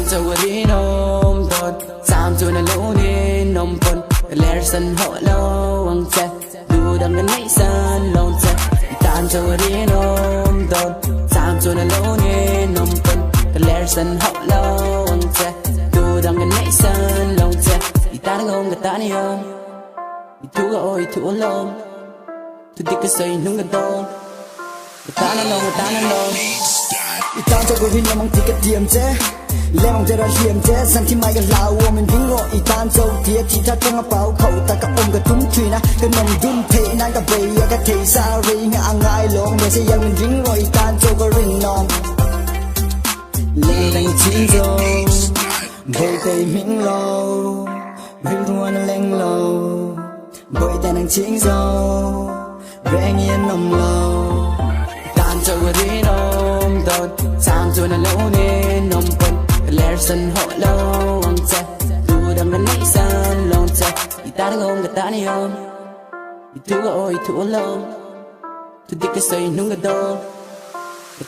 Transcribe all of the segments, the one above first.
tan cho đi nôm đồn sam cho nó lâu đi nôm phun lẻ sân hộ lâu ang che du đằng cái này sân lâu che tan cho đi nôm đồn sam cho nó lâu đi nôm phun lẻ sân hộ lâu ang che du đằng cái này sân lâu che tan không cái tan yêu thu ơi thu lâu thu tích cái say nung cái đồn tan lâu tan cho hin mang tích cái tiệm che lẽ mong ra hiểm thế sangที่ไม่กันลาวมันวิ่งรออีตานโจเทียที่ทัดต้องกระเป๋าเขาตะกะอมกระทุ่มทุยนะก็นมดุนเพนั่นก็เบียก็เทซารีงอ่างไงลงเมื่อเสียงมันวิ่งรออีตานโจก็ริงนอมเล่นดังชิงโจโบยแต่มิ่งโลวิ่งรัวนั่นเล่งโลโบยแต่ดังชิงโจแรงเงียนนมโลตานโจก็รีนมโดนสามโจนั่นโลนี่นมปนlẻ sân hộ lâu ang che du đằng cái này sân lâu che ta đang ôm cái ta này ôm thu ơi thu lâu thu tích cái say nung cái đô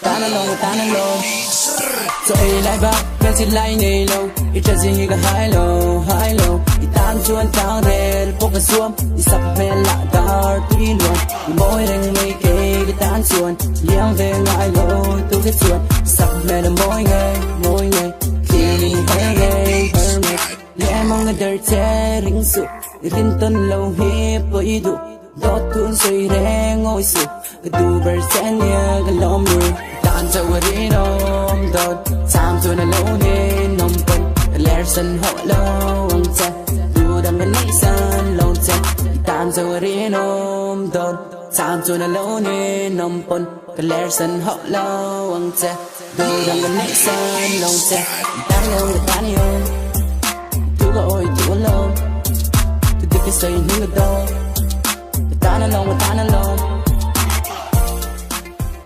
ta đang lâu cho ai lại ba cái gì lại này lâu ít cho gì cái hai lâu ta chuan tao để bốc cái xuông sắp về lại tao đi luôn mỗi đêm mấy cái ta chuan liang về ngại lâu tu cái chuan sắp về là mỗi ngày lẽ mong người đời che rinh sụp rin tân lâu hiếp với đủ đốt tuôn xây re ngồi sụp đủ bờ sen nhẹ cái lom mưa tan cho đi nôm đốt sam cho nó lâu đi nôm bận lẽ sân họ lâu ang che đủ đằng cái này sân lâu che tan cho đi nôm đốt sam cho nó lâu đi nôm bận lẽ sân họ lâu ang che đủ đằng cái này sân lâu che tan yêu ôi chú lâu tôi thích cái say những cái đó ta nó lâu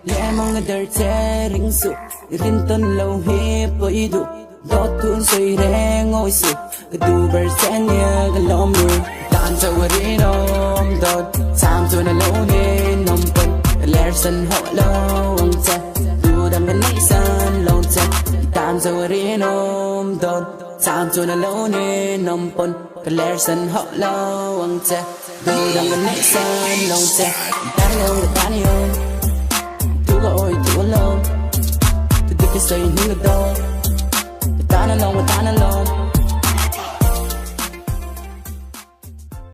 lẽ mong người đời che rinh sụp rin tân lâu hiếp với đủ đốt tuôn say re ngồi sụp cái đủ bờ sen nhẹ cái lom mưa tan cho đi nôm đốt sam cho nó lâu đi nôm bận lẽ sân họ lâu ang che đủ đằng cái này sân lâu che tan cho đi nôm đốt sam cho nó lâu nè nằm pon cái lẽ sân họ lâu ang che du đằng cái này sân lâu che ta yêu thu ơi thu lâu thu tích cái say những cái đó ta nó lâu